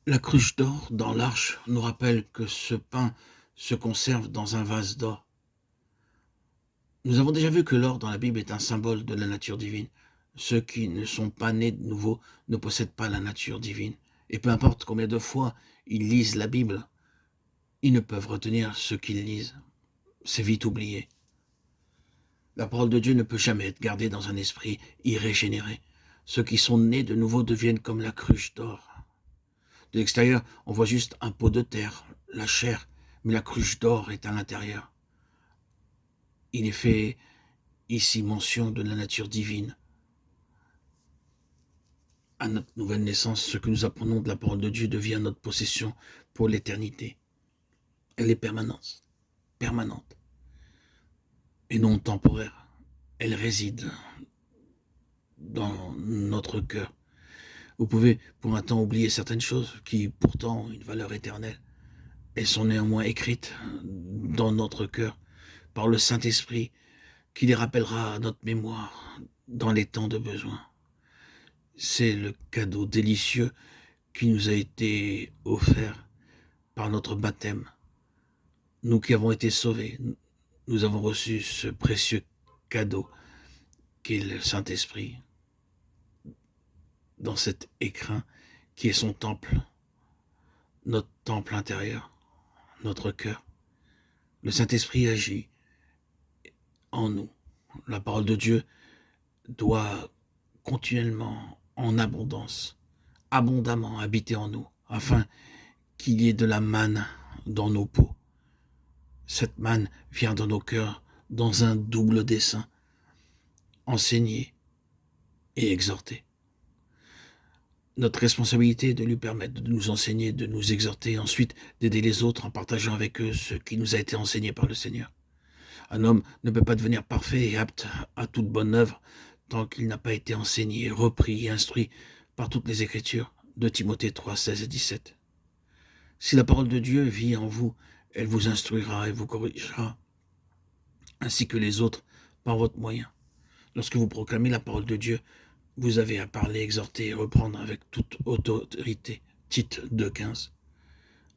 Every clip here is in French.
La cruche d'or dans l'arche nous rappelle que ce pain se conserve dans un vase d'or. Nous avons déjà vu que l'or dans la Bible est un symbole de la nature divine. Ceux qui ne sont pas nés de nouveau ne possèdent pas la nature divine. Et peu importe combien de fois ils lisent la Bible, ils ne peuvent retenir ce qu'ils lisent. C'est vite oublié. La parole de Dieu ne peut jamais être gardée dans un esprit irrégénéré. Ceux qui sont nés de nouveau deviennent comme la cruche d'or. De l'extérieur, on voit juste un pot de terre, la chair, mais la cruche d'or est à l'intérieur. Il est fait ici mention de la nature divine. À notre nouvelle naissance, ce que nous apprenons de la parole de Dieu devient notre possession pour l'éternité. Elle est permanente, et non temporaire. Elle réside dans notre cœur. Vous pouvez pour un temps oublier certaines choses qui pourtant ont une valeur éternelle. Elles sont néanmoins écrites dans notre cœur par le Saint-Esprit qui les rappellera à notre mémoire dans les temps de besoin. C'est le cadeau délicieux qui nous a été offert par notre baptême. Nous qui avons été sauvés, nous avons reçu ce précieux cadeau qu'est le Saint-Esprit dans cet écrin qui est son temple, notre temple intérieur, notre cœur. Le Saint-Esprit agit en nous. La parole de Dieu doit continuellement, en abondance, abondamment habiter en nous, afin qu'il y ait de la manne dans nos peaux. Cette manne vient dans nos cœurs dans un double dessein, enseigner et exhorter. Notre responsabilité est de lui permettre de nous enseigner, de nous exhorter, et ensuite d'aider les autres en partageant avec eux ce qui nous a été enseigné par le Seigneur. Un homme ne peut pas devenir parfait et apte à toute bonne œuvre tant qu'il n'a pas été enseigné, repris et instruit par toutes les Écritures de Timothée 3, 16 et 17. Si la parole de Dieu vit en vous, elle vous instruira et vous corrigera, ainsi que les autres, par votre moyen. Lorsque vous proclamez la parole de Dieu, vous avez à parler, exhorter et reprendre avec toute autorité. Tite 2,15.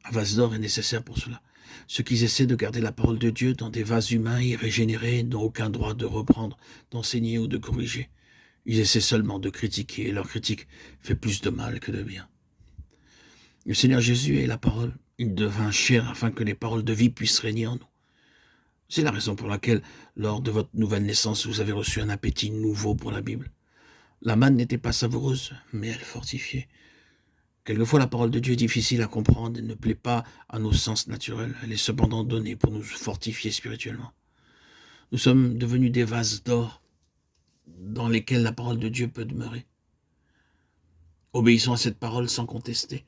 Un vase d'or est nécessaire pour cela. Ceux qui essaient de garder la parole de Dieu dans des vases humains irrégénérés n'ont aucun droit de reprendre, d'enseigner ou de corriger. Ils essaient seulement de critiquer, et leur critique fait plus de mal que de bien. Le Seigneur Jésus est la parole. Il devint chair afin que les paroles de vie puissent régner en nous. C'est la raison pour laquelle, lors de votre nouvelle naissance, vous avez reçu un appétit nouveau pour la Bible. La manne n'était pas savoureuse, mais elle fortifiait. Quelquefois, la parole de Dieu est difficile à comprendre et ne plaît pas à nos sens naturels. Elle est cependant donnée pour nous fortifier spirituellement. Nous sommes devenus des vases d'or dans lesquels la parole de Dieu peut demeurer. Obéissons à cette parole sans contester.